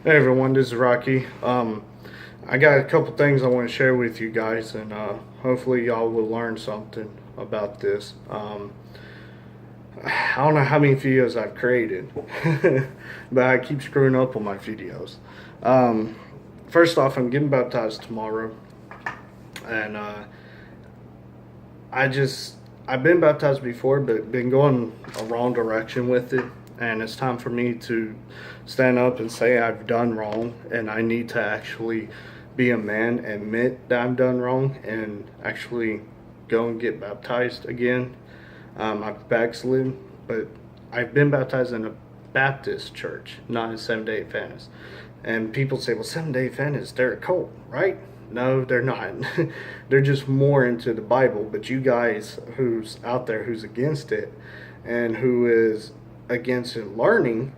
Hey everyone, this is Rocky. I got a couple things I want to share with you guys, and hopefully y'all will learn something about this. I don't know how many videos I've created, but I keep screwing up on my videos. Um, First off, I'm getting baptized tomorrow, and I just I've been baptized before, but been going a wrong direction with it, and it's time for me to stand up and say I've done wrong, and I need to actually be a man, admit that I've done wrong, and actually go and get baptized again. I've backslid, but I've been baptized in a Baptist church, not a Seventh Day Adventist. And people say, well, Seventh Day Adventists, they're a cult, right? No, they're not. They're just more into the Bible. But you guys who's out there who's against it and who is against it learning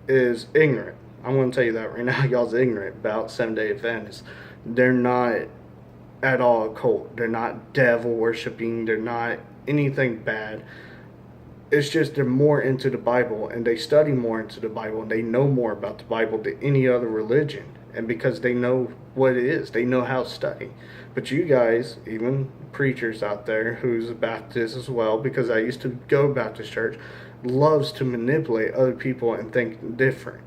is ignorant. I'm going to tell you that right now. Y'all's ignorant about Seventh Day Adventists. They're not at all a cult. They're not devil worshiping. They're not anything bad. It's just they're more into the Bible and they study more into the Bible and they know more about the Bible than any other religion. And because they know what it is, they know how to study. But you guys, even preachers out there who's a Baptist as well, because I used to go to Baptist church, loves to manipulate other people and think different.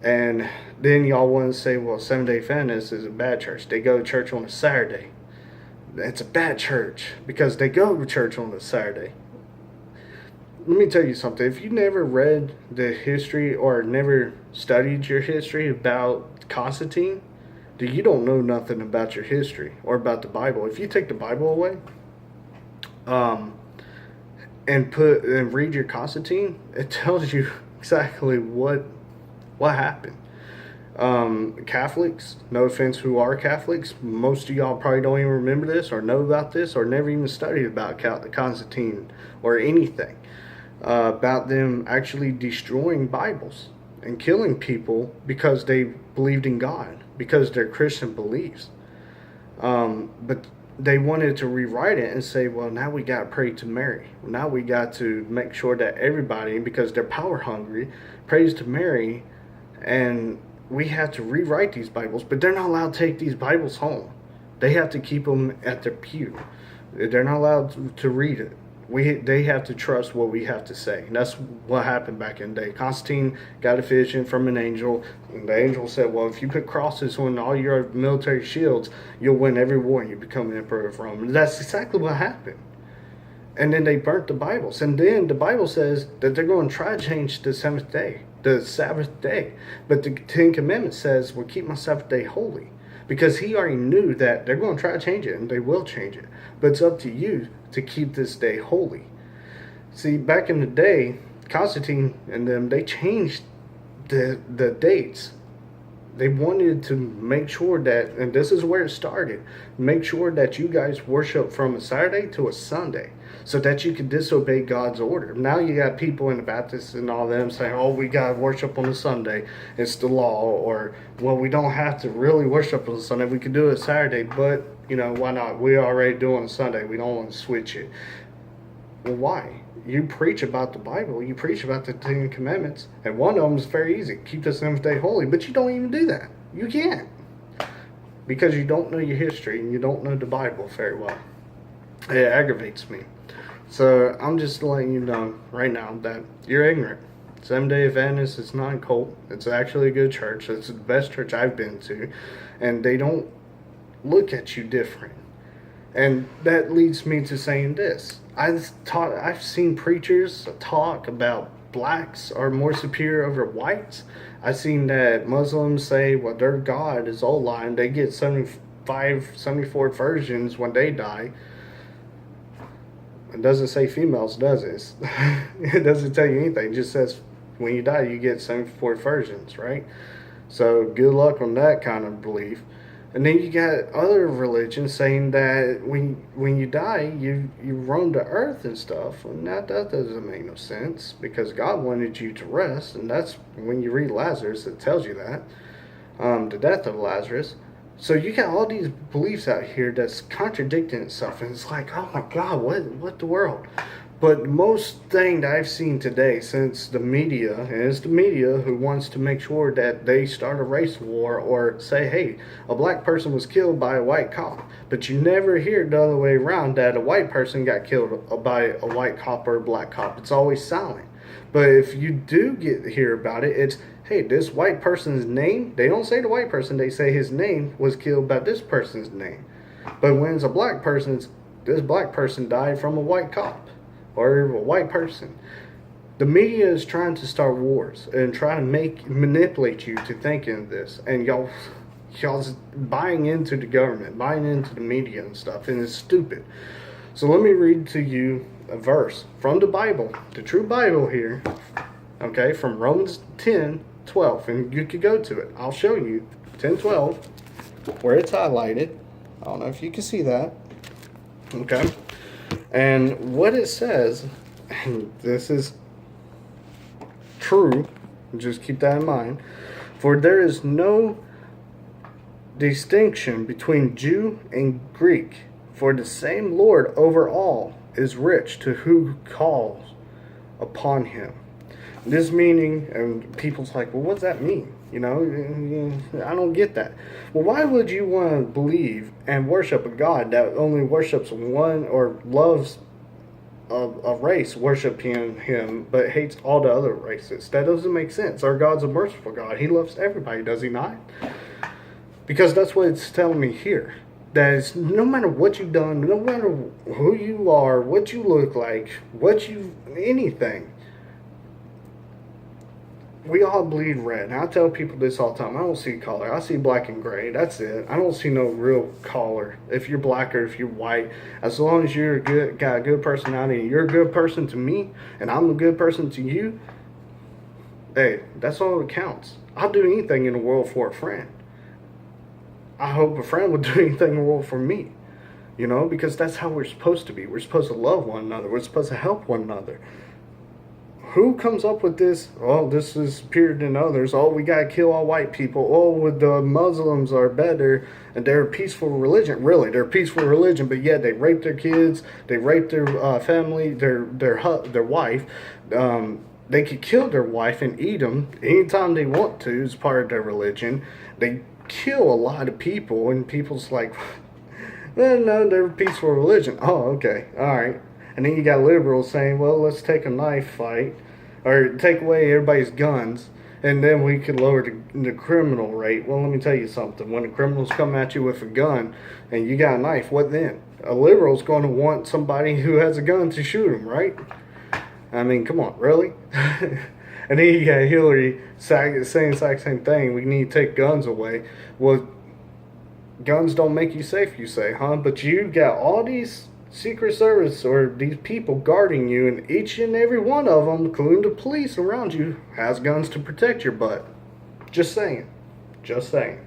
And then y'all want to say, well, Seventh Day Adventist is a bad church. They go to church on a Saturday. It's a bad church because they go to church on a Saturday. Let me tell you something. If you never read the history or never studied your history about Constantine, then you don't know nothing about your history or about the Bible. If you take the Bible away, um, and read your Constantine, it tells you exactly what happened. Catholics, no offense who are Catholics, most of y'all probably don't even remember this or know about this or never even studied about Constantine or anything about them actually destroying Bibles and killing people because they believed in God, because they're Christian beliefs. But they wanted to rewrite it and say, well, now we got to pray to Mary. Now we got to make sure that everybody, because they're power hungry, prays to Mary, and we have to rewrite these Bibles, but they're not allowed to take these Bibles home. They have to keep them at their pew. They're not allowed to read it. They have to trust what we have to say. And that's what happened back in the day. Constantine got a vision from an angel, and the angel said, well, if you put crosses on all your military shields, you'll win every war and you become an emperor of Rome. And that's exactly what happened. And then they burnt the Bibles. And then the Bible says that they're going to try to change the seventh day, the Sabbath day. But the Ten Commandments says, well, keep my Sabbath day holy. Because he already knew that they're going to try to change it, and they will change it. But it's up to you to keep this day holy. See, back in the day, Constantine and them, they changed the dates. They wanted to make sure that, and this is where it started, make sure that you guys worship from a Saturday to a Sunday so that you can disobey God's order. Now you got people in the Baptists and all them saying, oh, we got to worship on a Sunday. It's the law. Or, well, we don't have to really worship on a Sunday. We can do it Saturday, but, why not? We already do it on a Sunday. We don't want to switch it. Well, why? You preach about the Bible. You preach about the Ten Commandments. And one of them is very easy. Keep the seventh day holy. But you don't even do that. You can't. Because you don't know your history and you don't know the Bible very well. It aggravates me. So I'm just letting you know right now that you're ignorant. Seventh Day Adventist is not a cult. It's actually a good church. It's the best church I've been to. And they don't look at you different. And that leads me to saying this. I've seen preachers talk about blacks are more superior over whites. I've seen that Muslims say, well, their God is Allah and they get 74 virgins when they die. It doesn't say females, does it? It doesn't tell you anything. It just says when you die, you get 74 virgins, right? So good luck on that kind of belief. And then you got other religions saying that when you die, you roam the earth and stuff. And that doesn't make no sense because God wanted you to rest. And that's when you read Lazarus, it tells you that. The death of Lazarus. So you got all these beliefs out here that's contradicting itself. And it's like, oh my God, what the world? But most thing that I've seen today, since the media, and it's the media who wants to make sure that they start a race war or say, hey, a black person was killed by a white cop. But you never hear the other way around that a white person got killed by a white cop or a black cop. It's always silent. But if you do hear about it, it's, hey, this white person's name, they don't say the white person, they say his name was killed by this person's name. But when it's a black person, this black person died from a white cop or a white person. The media is trying to start wars and trying to manipulate you to thinking this, and y'all's buying into the government, buying into the media and stuff, and it's stupid. So let me read to you a verse from the Bible, the true Bible here, okay, from Romans 10:12, and you could go to it. I'll show you 10:12, where it's highlighted. I don't know if you can see that, okay. And what it says, and this is true, just keep that in mind, for there is no distinction between Jew and Greek, for the same Lord over all is rich to who calls upon him. This meaning, and people's like, well, what's that mean? You know, I don't get that. Well, why would you want to believe and worship a God that only worships one or loves a race worshiping him but hates all the other races? That doesn't make sense. Our God's a merciful God. He loves everybody, does he not? Because that's what it's telling me here. That is, no matter what you've done, no matter who you are, what you look like, anything, we all bleed red. And I tell people this all the time. I don't see color. I see black and gray. That's it. I don't see no real color. If you're black or if you're white, as long as you're got a good personality and you're a good person to me and I'm a good person to you, hey, that's all that counts. I'll do anything in the world for a friend. I hope a friend would do anything in the world for me. You know, because that's how we're supposed to be. We're supposed to love one another. We're supposed to help one another. Who comes up with this? Oh, this is superior than others. Oh, we gotta kill all white people. Oh, the Muslims are better and they're a peaceful religion. Really, they're a peaceful religion, but yet they rape their kids, they rape their family, their wife. They could kill their wife and eat them anytime they want to as part of their religion. They kill a lot of people, and people's like, well, no, they're a peaceful religion. Oh, okay, all right. And then you got liberals saying, well, let's take a knife fight or take away everybody's guns and then we could lower the criminal rate. Well, let me tell you something. When the criminals come at you with a gun and you got a knife, what then? A liberal's going to want somebody who has a gun to shoot him, right? I mean, come on, really? And then you got Hillary saying the exact same thing. We need to take guns away. Well, guns don't make you safe, you say, huh? But you got all these Secret Service or these people guarding you, and each and every one of them, including the police around you, has guns to protect your butt. Just saying. Just saying.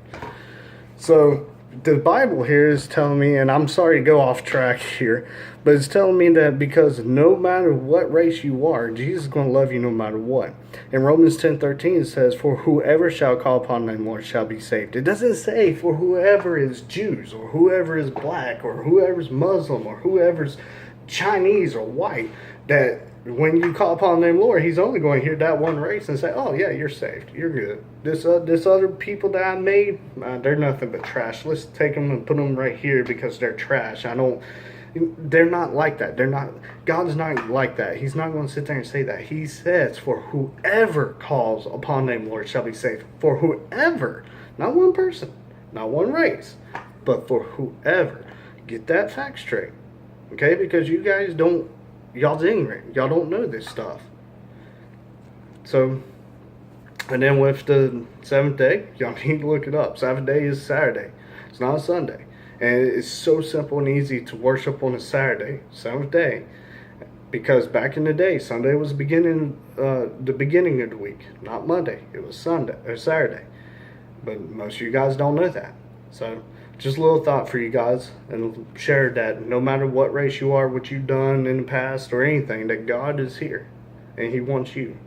So, the Bible here is telling me, and I'm sorry to go off track here, but it's telling me that because no matter what race you are, Jesus is going to love you no matter what. In Romans 10:13 it says, for whoever shall call upon the Lord shall be saved. It doesn't say for whoever is Jews or whoever is black or whoever's Muslim or whoever's Chinese or white, that when you call upon the name Lord, he's only going to hear that one race and say, oh yeah, you're saved, you're good. This other people that I made, they're nothing but trash. Let's take them and put them right here because they're trash. They're not like that. God's not like that. He's not going to sit there and say that. He says, for whoever calls upon the name Lord shall be saved. For whoever, not one person, not one race, but for whoever. Get that fact straight. Okay? Because you guys y'all's ignorant. Y'all don't know this stuff. So, and then with the seventh day, y'all need to look it up. Sabbath day is Saturday. It's not a Sunday. And it's so simple and easy to worship on a Saturday, seventh day. Because back in the day, Sunday was the beginning of the week, not Monday. It was Sunday or Saturday. But most of you guys don't know that. So just a little thought for you guys, and share that no matter what race you are, what you've done in the past or anything, that God is here and he wants you.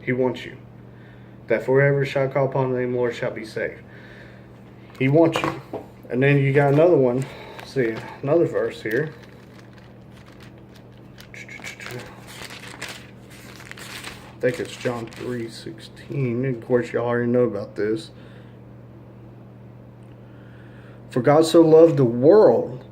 He wants you. That forever shall call upon the name Lord shall be saved. He wants you. And then you got another one. Let's see, another verse here. think it's John 3:16. Of course, you already know about this. For God so loved the world,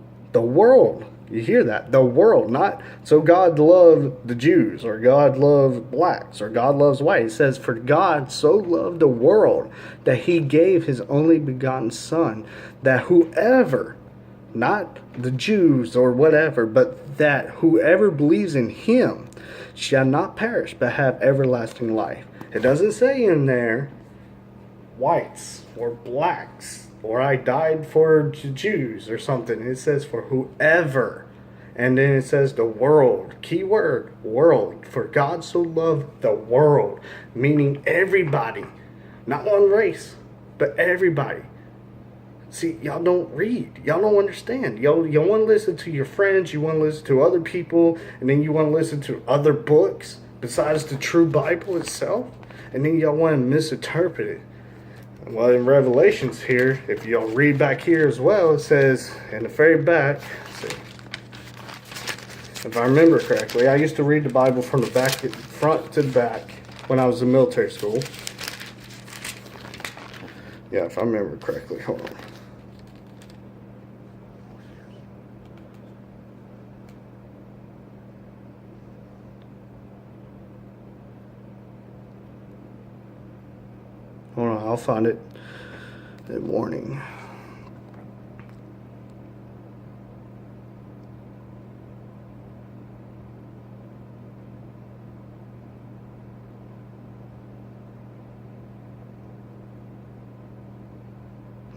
you hear that, the world, not so God loved the Jews, or God loved blacks, or God loves white. It says, for God so loved the world that he gave his only begotten Son, that whoever, not the Jews or whatever, but that whoever believes in him shall not perish, but have everlasting life. It doesn't say in there whites or blacks, or I died for Jews or something. It says for whoever. And then it says the world. Key word, world. For God so loved the world. Meaning everybody. Not one race, but everybody. See, y'all don't read. Y'all don't understand. Y'all want to listen to your friends. You want to listen to other people. And then you want to listen to other books besides the true Bible itself. And then y'all want to misinterpret it. Well, in Revelations here, if y'all read back here as well, it says in the very back, if I remember correctly, I used to read the Bible from the back, front to the back when I was in military school. Yeah, if I remember correctly, hold on. Hold on, I'll find it. Good morning.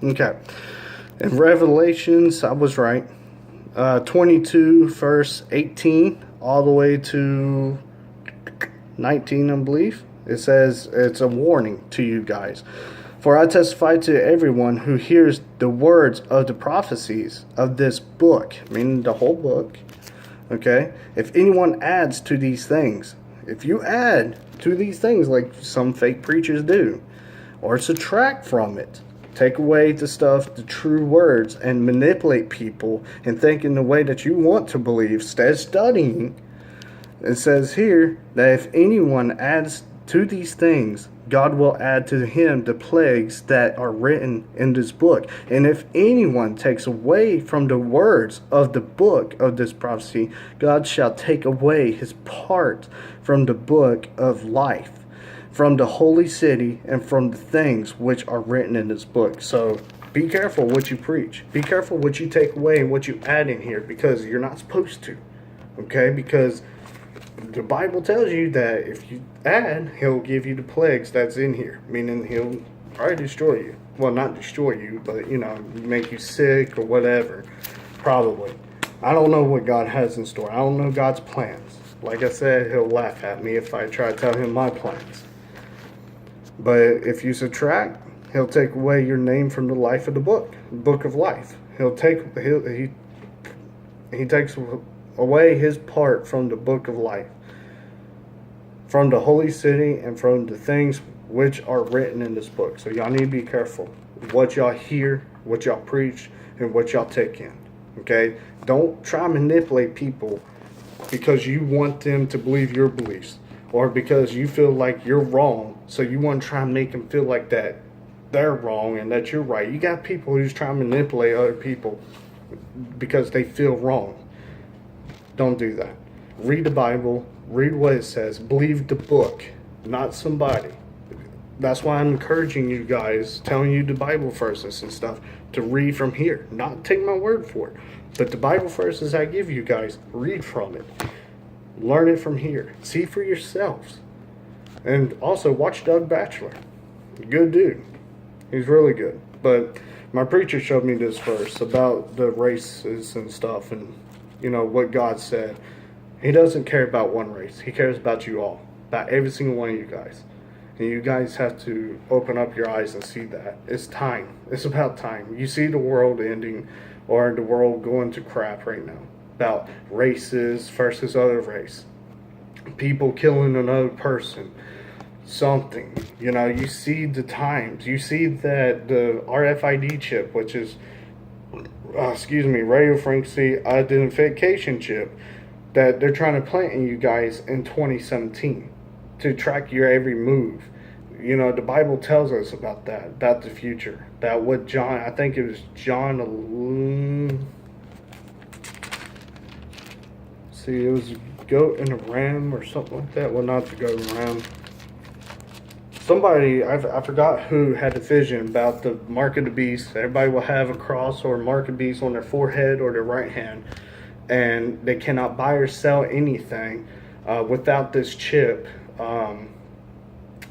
Okay. In Revelations, I was right. 22, verse 18, all the way to 19, I believe. It says it's a warning to you guys. For I testify to everyone who hears the words of the prophecies of this book, meaning the whole book. Okay? If anyone adds to these things, if you add to these things like some fake preachers do, or subtract from it, take away the stuff, the true words, and manipulate people and think in the way that you want to believe instead of studying, it says here that if anyone adds to these things, God will add to him the plagues that are written in this book. And if anyone takes away from the words of the book of this prophecy, God shall take away his part from the book of life, from the holy city, and from the things which are written in this book. So be careful what you preach. Be careful what you take away and what you add in here, because you're not supposed to. Okay? Because the Bible tells you that if you add, he'll give you the plagues that's in here. Meaning he'll probably destroy you. Well, not destroy you, but, make you sick or whatever. Probably. I don't know what God has in store. I don't know God's plans. Like I said, he'll laugh at me if I try to tell him my plans. But if you subtract, he'll take away your name from the life of the book of life. He takes away his part from the book of life, from the holy city, and from the things which are written in this book. So y'all need to be careful what y'all hear, what y'all preach, and what y'all take in. Okay? Don't try to manipulate people because you want them to believe your beliefs, or because you feel like you're wrong, so you want to try and make them feel like that they're wrong and that you're right. You got people who's trying to manipulate other people because they feel wrong. Don't do that. Read the Bible. Read what it says. Believe the book, not somebody. That's why I'm encouraging you guys, telling you the Bible verses and stuff, to read from here. Not take my word for it. But the Bible verses I give you guys, read from it. Learn it from here. See for yourselves. And also watch Doug Batchelor. Good dude. He's really good. But my preacher showed me this verse about the races and stuff, and what God said. He doesn't care about one race. He cares about you all. About every single one of you guys. And you guys have to open up your eyes and see that. It's time. It's about time. You see the world ending, or the world going to crap right now. About races versus other race. People killing another person. Something. You see the times. You see that the RFID chip, which is radio frequency identification chip, that they're trying to plant in you guys in 2017 to track your every move. You know, the Bible tells us about that, about the future. That what John, I think it was John, see, it was a goat and a ram or something like that. Well, not the goat and ram. Somebody, I forgot who had a vision about the mark of the beast. Everybody will have a cross or a mark of the beast on their forehead or their right hand. And they cannot buy or sell anything without this chip.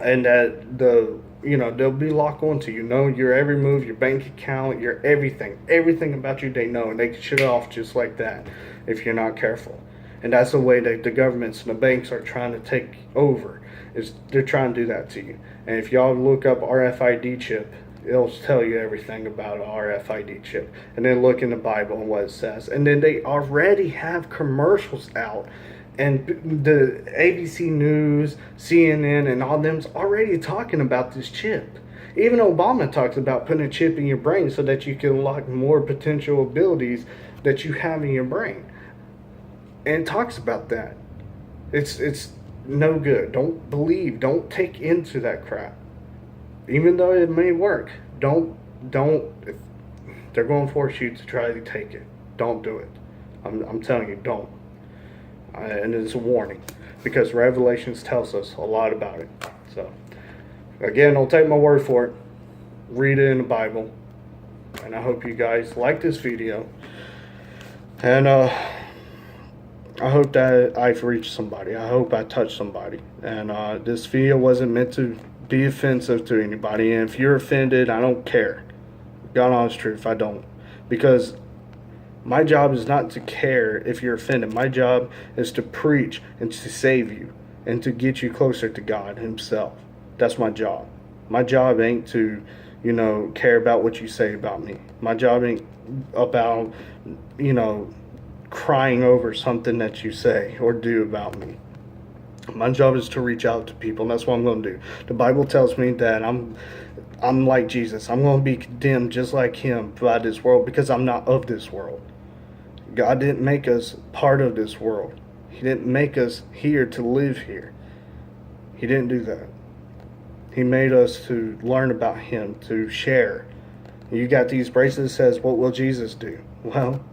And that they'll be locked onto you. Know your every move, your bank account, your everything about you they know, and they can shut it off just like that if you're not careful. And that's the way that the governments and the banks are trying to take over. Is they're trying to do that to you. And if y'all look up RFID chip, it'll tell you everything about an RFID chip. And then look in the Bible and what it says. And then they already have commercials out. And the ABC News, CNN, and all them's already talking about this chip. Even Obama talks about putting a chip in your brain so that you can unlock more potential abilities that you have in your brain. And it talks about that. It's no good. Don't believe. Don't take into that crap. Even though it may work, don't. If they're going to force you to try to take it, don't do it. I'm telling you, don't. And it's a warning, because Revelations tells us a lot about it. So, again, don't take my word for it. Read it in the Bible. And I hope you guys like this video. And I hope that I've reached somebody. I hope I touched somebody. And this video wasn't meant to be offensive to anybody. And if you're offended, I don't care. God honest truth, I don't. Because my job is not to care if you're offended. My job is to preach and to save you and to get you closer to God Himself. That's my job. My job ain't to, care about what you say about me. My job ain't about, crying over something that you say or do about me. My job is to reach out to people, and that's what I'm going to do. The Bible tells me that I'm like Jesus. I'm going to be condemned just like Him by this world, because I'm not of this world. God didn't make us part of this world. He didn't make us here to live here. He didn't do that. He made us to learn about Him, to share. You got these bracelets that says, what will Jesus do? Well,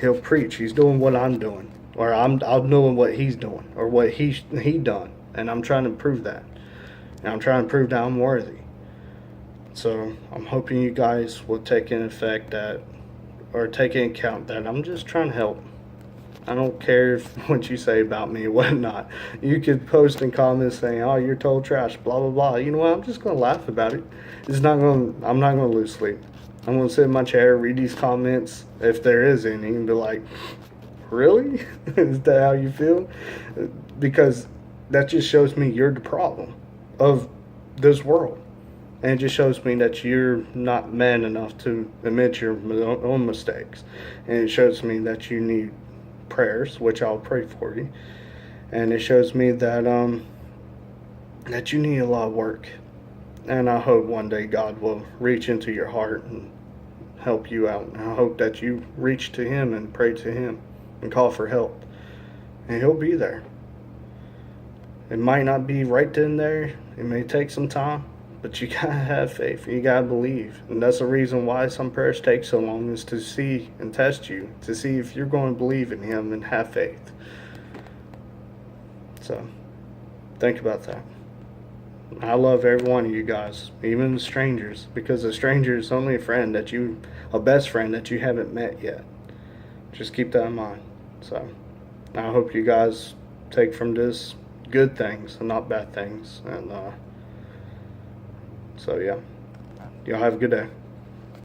He'll preach. He's doing what I'm doing. Or I'm doing what He's doing. Or what he done. And I'm trying to prove that. And I'm trying to prove that I'm worthy. So I'm hoping you guys will take in effect that, or take into account that I'm just trying to help. I don't care what you say about me or whatnot. You could post in comments saying, "Oh, you're total trash," blah blah blah. You know what? I'm just gonna laugh about it. I'm not gonna lose sleep. I'm gonna sit in my chair, read these comments, if there is any, and be like, "Really? Is that how you feel?" Because that just shows me you're the problem of this world. And it just shows me that you're not man enough to admit your own mistakes. And it shows me that you need prayers, which I'll pray for you. And it shows me that that you need a lot of work. And I hope one day God will reach into your heart and help you out. And I hope that you reach to Him and pray to Him and call for help. And He'll be there. It might not be right then and there. It may take some time. But you gotta have faith. You gotta believe. And that's the reason why some prayers take so long, is to see and test you. To see if you're going to believe in Him and have faith. So, think about that. I love every one of you guys. Even the strangers. Because a stranger is only a best friend that you haven't met yet. Just keep that in mind. So, I hope you guys take from this good things and not bad things. And, so yeah, y'all have a good day.